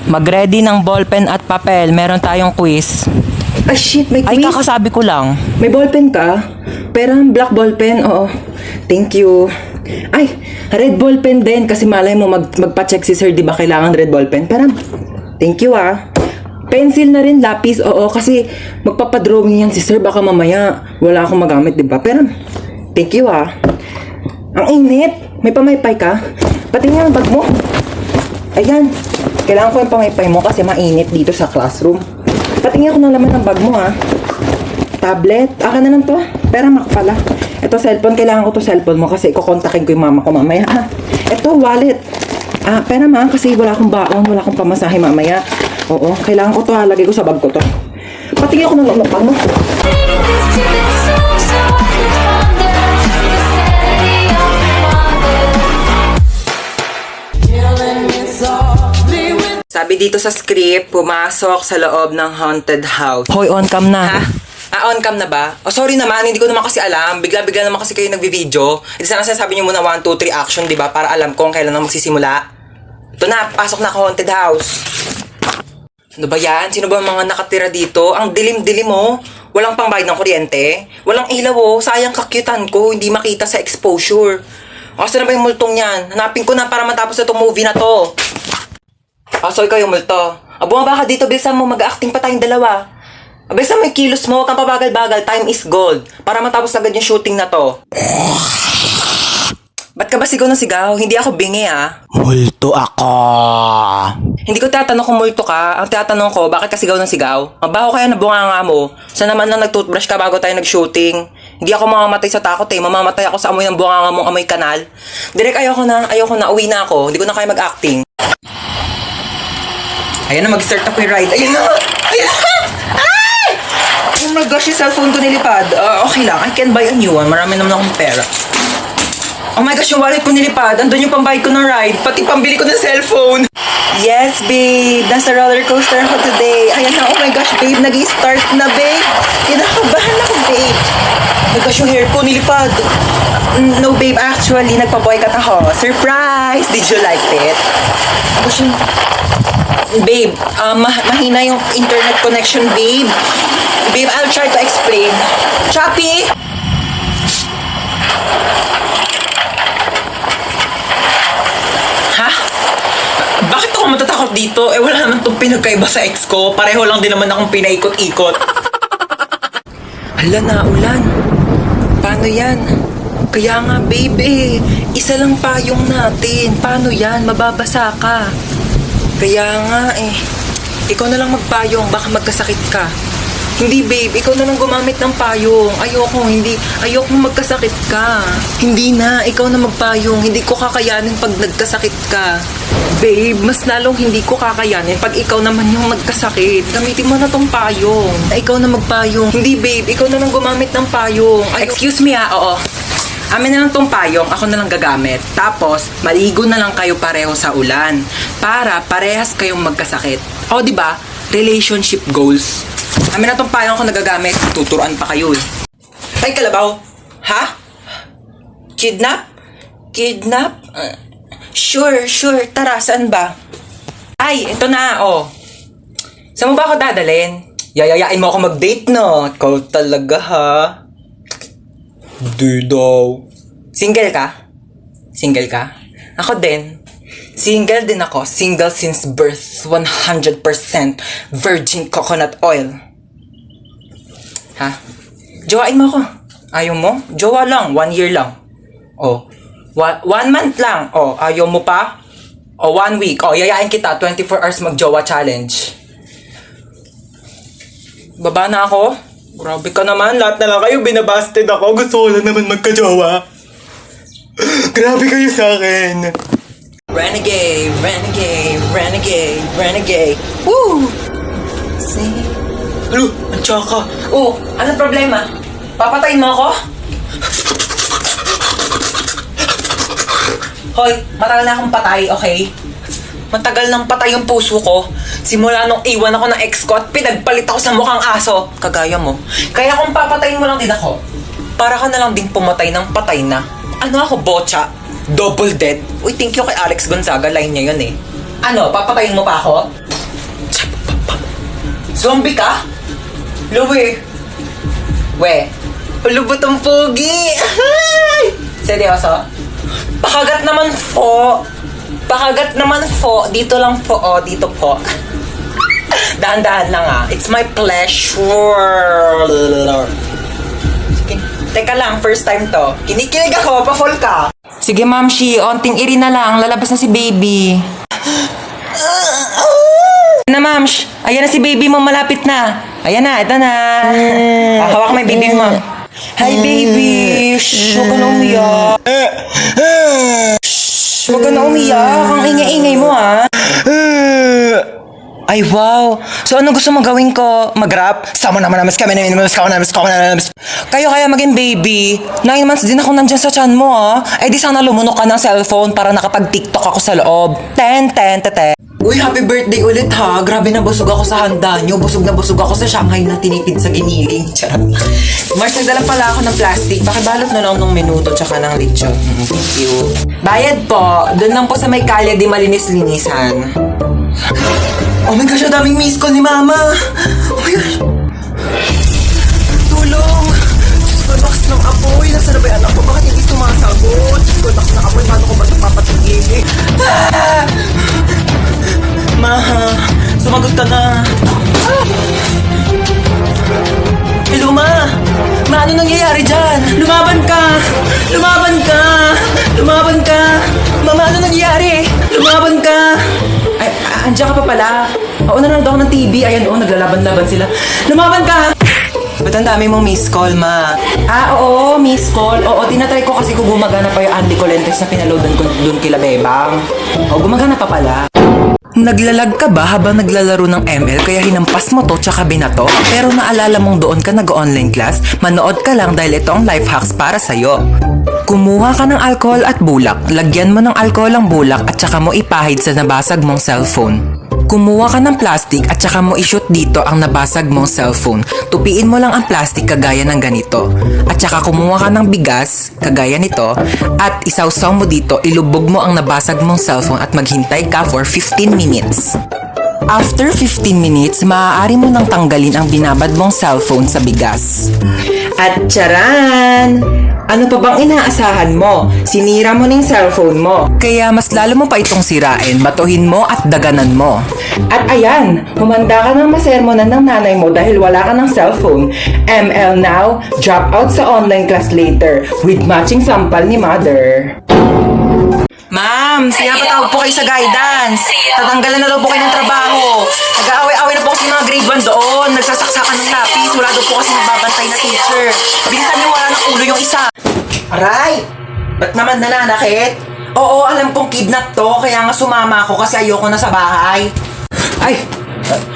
Mag-ready ng ballpen at papel. Meron tayong quiz. Ay, shit, may Ay, quiz. kakasabi ko lang. May ballpen ka? Pero black ballpen, oo. Thank you. Ay, red ballpen din kasi malay mo magpa-check si sir, di ba kailangan red ballpen? Pero, thank you ah. Pencil na rin, lapis, oo. Kasi magpapadrawing yan si sir, baka mamaya wala akong magamit, di ba? Pero, thank you ah. Ang init. May pamaypay ka? Pati nga ang bag mo. Ayan. Kailangan ko yung pamaypay mo kasi mainit dito sa classroom. Patingin ako ng laman ng bag mo, ha. Tablet. Aka na lang to. Pera mak pala. Ito, cellphone. Kailangan ko to cellphone mo kasi kukontakin ko yung mama ko mamaya, ha. Ito, wallet. Pera ma, kasi wala akong baon. Wala akong pamasahe mamaya. Oo, kailangan ko to, ha. Lagay ko sa bag ko to. Patingin ako ng laman ng bag mo. Sabi dito sa script, pumasok sa loob ng haunted house. Hoy, on cam na. Ha? On cam na ba? Oh, sorry naman, hindi ko naman kasi alam. Bigla-bigla naman kasi kayo nagvi-video. Ito sana sinasabi niyo muna 1, 2, 3 action, di ba? Para alam kung kailan na magsisimula. Ito na, pasok na ako haunted house. Ano ba yan? Sino ba mga nakatira dito? Ang dilim-dilim mo. Walang pangbayad ng kuryente. Walang ilaw oh. Sayang kakyutan ko, hindi makita sa exposure. Asa na ba yung multong yan? Hanapin ko na para matapos na itong movie na to. So ikaw yung multo. Bumaba ka dito, bilisan mo, mag-acting pa tayong dalawa. Bilisan mo yung kilos mo, huwag kang pabagal-bagal, time is gold. Para matapos agad yung shooting na to. Ba't ka ba sigaw ng sigaw? Hindi ako bingi Multo ako. Hindi ko tatanong kung multo ka. Ang tatanong ko, bakit ka sigaw ng sigaw? Mabaho kaya na bunganga mo. Saan naman lang nag-toothbrush ka bago tayo nag-shooting? Hindi ako mamamatay sa takot eh. Mamamatay ako sa amoy ng bunganga mong amoy kanal. Direk, ayoko na. Uwi na ako. Hindi ko na kaya mag-acting. Ayan na, mag-start ako yung ride. Ayan na! Ay! Oh my gosh, yung cellphone ko nilipad. Okay lang, I can buy a new one. Marami naman akong pera. Oh my gosh, yung wallet ko nilipad. Andun yung pambayad ko ng ride. Pati pambili ko ng cellphone. Yes, babe. Nasa roller coaster ako today. Ayan na, oh my gosh, babe. Nag-i-start na, babe. Kinakabahan ako, babe. Oh my gosh, yung hair ko nilipad. No, babe. Actually, nagpa-boycott ako. Surprise! Did you like it? Gosh, babe, mahina yung internet connection, babe. Babe, I'll try to explain. Choppy! Ha? Bakit ako matatakot dito? Wala naman itong pinagkaiba sa ex ko. Pareho lang din naman akong pinaikot-ikot. Hala na, ulan. Paano yan? Kaya nga, babe, isa lang payong natin. Paano yan? Mababasa ka. Kaya nga ikaw na lang magpayong, baka magkasakit ka. Hindi babe, ikaw na lang gumamit ng payong. Ayoko magkasakit ka. Hindi na, ikaw na magpayong. Hindi ko kakayanin pag nagkasakit ka. Babe, mas lalong hindi ko kakayanin pag ikaw naman yung nagkasakit. Gamitin mo na tong payong. Ikaw na magpayong. Hindi babe, ikaw na lang gumamit ng payong. Excuse me oo. Amin na lang tong payong, ako na lang gagamit. Tapos, maligo na lang kayo pareho sa ulan. Para parehas kayong magkasakit. O, di ba? Relationship goals. Amin na tong payong ako nagagamit. Tuturuan pa kayo eh. Ay, kalabaw. Ha? Kidnap? Kidnap? Sure. Tara, saan ba? Ay, ito na, Saan mo ba ako dadalhin? Yayayain mo ako mag-date, no? Ikaw talaga, ha? Di daw. Single ka? Single ka? Ako din. Single din ako. Single since birth. 100% virgin coconut oil. Ha? Jowain mo ako. Ayaw mo? Jowa lang. 1 year lang. 1 month lang. Ayaw mo pa? 1 week. Yayain kita. 24 hours mag-jowa challenge. Baba na ako? Grabe ka naman, lahat na lang kayo, binabasted ako. Gusto ko lang naman magka-jowa. Grabe kayo sa akin. Renegade. Woo! See? Ang tsaka. Anong problema? Papatayin mo ako? Hoy, matagal na akong patay, okay? Matagal nang patay yung puso ko. Simula nung iwan ako ng ex ko at pinagpalit ako sa mukhang aso. Kagaya mo. Kaya kung papatayin mo lang din ako, para ka na lang din pumatay ng patay na. Ano ako, bocha? Double dead? Uy, thank you kay Alex Gonzaga. Line niya yun eh. Ano, papatayin mo pa ako? Zombie ka? Luwi. We. Lubot ang pogi. Seryoso? Pakagat naman po. Pakagat naman po. Dito lang po, oh. Dito po. Dahan-dahan lang ah. It's my pleasure. Sige. Teka lang, first time to. Kinikilig ako, pa-fall ka. Sige, Ma'am Shi, onting iri na lang. Lalabas na si baby. Ayan na, Ma'am. Ayan na si baby mo, malapit na. Ayan na, ito na. Hawak mo yung baby mo. Hi, baby. Shh, huwag ka na umiyak. Shh, huwag ka na umiyak. Ang ingay-ingay mo, ha? Ay, wow. So, ano gusto mong gawin ko? Mag-rap? Sama naman namin kami namin. Kayo kaya maging baby. 9 months din ako nandyan sa chan mo, ha? Eh, di sana lumunok ka ng cellphone para nakapag-tiktok ako sa loob. 10. Uy, happy birthday ulit, ha? Grabe na busog ako sa handa nyo. Busog na busog ako sa Shanghai na tinipid sa giniling. Charot. Mars, nagdala pala ako ng plastic. Pakibalot na lang ng minuto tsaka ng lechon. Thank you. Bayad po. Doon lang po sa may kalye di malinis-linisan. Oh my gosh, ang daming miss call ni Mama. Oh my gosh. Tulong. Diyos ko, lakas ng apoy. Nasaan na ba yung anak ko? Bakit hindi sumasagot? Diyos ko, lakas ng apoy. Paano ko ba ito papatigilin? Ah! Ma, sumagot ka na. Hello, Ma. Ma, ano nangyayari dyan? Lumaban ka. Mama, ano nangyayari? Lumaban ka. Ay, andiyan ka pa pala. Oo, nanonood ako ng TV. Ayan, naglalaban-laban sila. Lumaban ka! Ba't ang dami mong miss call, Ma? Oo, miss call. Oo, tinatry ko kasi kung gumagana pa yung Andy Colentes na pinaloadan ko dun kila Bebang. Oo, gumagana pa pala. Naglalag ka ba habang naglalaro ng ML kaya hinampas mo to tsaka binato? Pero naalala mong doon ka nag-online class? Manood ka lang dahil ito ang life hacks para sa'yo. Kumuha ka ng alcohol at bulak. Lagyan mo ng alcohol ang bulak at saka mo ipahid sa nabasag mong cellphone. Kumuha ka ng plastic at saka mo i-shoot dito ang nabasag mong cellphone. Tupiin mo lang ang plastic kagaya ng ganito. At saka kumuha ka ng bigas, kagaya nito, at isawsaw mo dito, ilubog mo ang nabasag mong cellphone at maghintay ka for 15 minutes. After 15 minutes, maaari mo nang tanggalin ang binabad mong cellphone sa bigas. At charan! Ano pa bang inaasahan mo? Sinira mo na yung cellphone mo. Kaya mas lalo mo pa itong sirain, batuhin mo at daganan mo. At ayan, humanda ka ng masermonan ng nanay mo dahil wala ka ng cellphone. ML now, drop out sa online class later with matching sampal ni mother. Ma'am, siya patawag po kayo sa guidance. Tatanggalan na daw po kayo ng trabaho. Nag-aaway-aaway na po kasi mga grade 1 doon. Nagsasaksakan ng lapis. Wala daw po kasi nagbabantay na teacher. Bilisan niyo, wala ng ulo yung isa. Aray! Ba't naman nananakit? Oo, alam kong kidnap to. Kaya nga sumama ako kasi ayoko na sa bahay. Ay!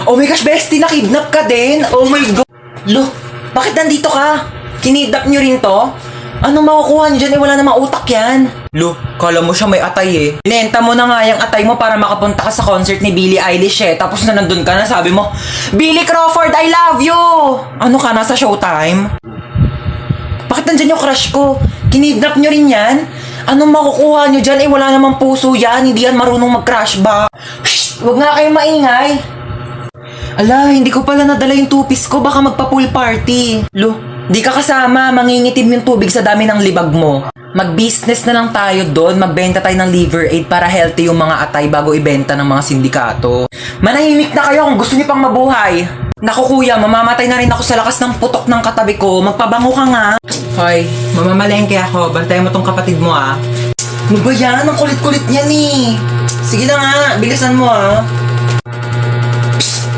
Oh my gosh, bestie, nakidnap ka din? Oh my God! Lo, bakit nandito ka? Kinidnap niyo rin to? Anong makukuha niyo dyan? Eh, wala namang utak yan. Lo, kala mo siya may atay eh. Binenta mo na nga yung atay mo para makapunta ka sa concert ni Billie Eilish eh. Tapos na nandun ka na, sabi mo, Billy Crawford, I love you! Ano ka, nasa Showtime? Bakit nandyan yung crush ko? Kinidnap nyo rin yan? Anong makukuha nyo dyan? Eh, wala namang puso yan. Hindi yan marunong mag-crush ba? Shh! Huwag nga kayong maingay. Ala, hindi ko pala nadala yung tupis ko. Baka magpa-pool party. Lo, di ka kasama. Mangingitim yung tubig sa dami ng libag mo. Mag-business na lang tayo doon. Magbenta tayo ng liver aid para healthy yung mga atay bago ibenta ng mga sindikato. Manahimik na kayo kung gusto niyo pang mabuhay. Naku kuya, mamamatay na rin ako sa lakas ng putok ng katabi ko. Magpabango ka nga. Hoy, mamamalengke ako. Bantayan mo tong kapatid mo ah. Ano ba yan? Ang kulit-kulit niyan eh. Sige na nga, bilisan mo ah. Psst.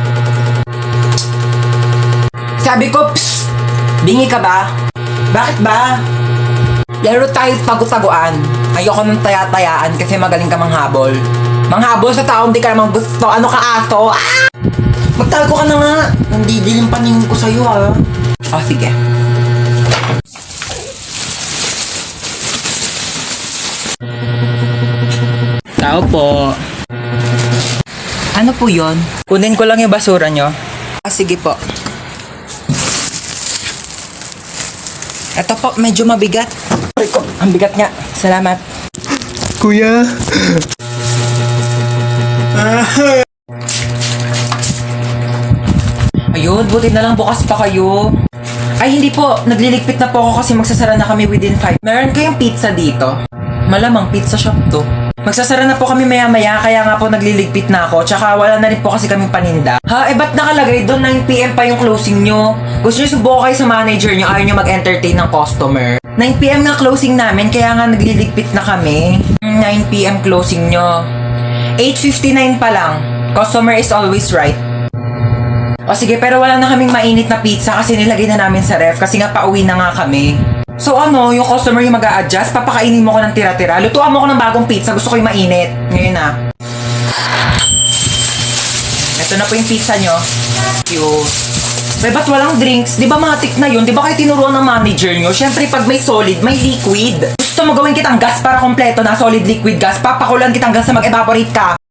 Sabi ko, psst. Bingi ka ba? Bakit ba? Laro tayo tago-taguan. Ayoko ng taya-tayaan kasi magaling ka manghabol. Manghabol sa taong di ka naman gusto. Ano ka aso? Ah! Magtago ka na nga. Nandidilim paningin ko sa'yo ah. Oh, sige. Tao po. Ano po yon? Kunin ko lang yung basura nyo. Ah, sige po. Ito po, medyo mabigat. Rico, ang bigat nga. Salamat. Kuya. good. Buti na lang bukas pa kayo. Ay, hindi po. Nagliligpit na po ako kasi magsasara na kami within 5. Meron kayong pizza dito? Malamang pizza shop to. Magsasara na po kami maya-maya, kaya nga po nagliligpit na ako. Tsaka wala na rin po kasi kaming paninda. Ha? Eh, ba't nakalagay doon 9 PM pa yung closing nyo? Gusto nyo subuko kayo sa manager nyo, ayaw nyo mag-entertain ng customer. 9 PM nga closing namin, kaya nga nagliligpit na kami. 9 PM closing nyo. 8:59 pa lang. Customer is always right. O sige, pero wala na kaming mainit na pizza kasi nilagay na namin sa ref kasi nga pauwi na nga kami. So ano, yung customer yung mag-a-adjust, papakainin mo ko ng tira-tira. Lutuan mo ko ng bagong pizza, gusto ko yung mainit. Ngayon na. Ito na po yung pizza nyo. Cute. Bay, ba't walang drinks? Di ba matik na yun? Di ba kayo tinuruan ng manager nyo? Siyempre, pag may solid, may liquid. Gusto mo gawin kitang gas para kompleto na solid liquid gas, papakulan kitang gas na mag-evaporate ka.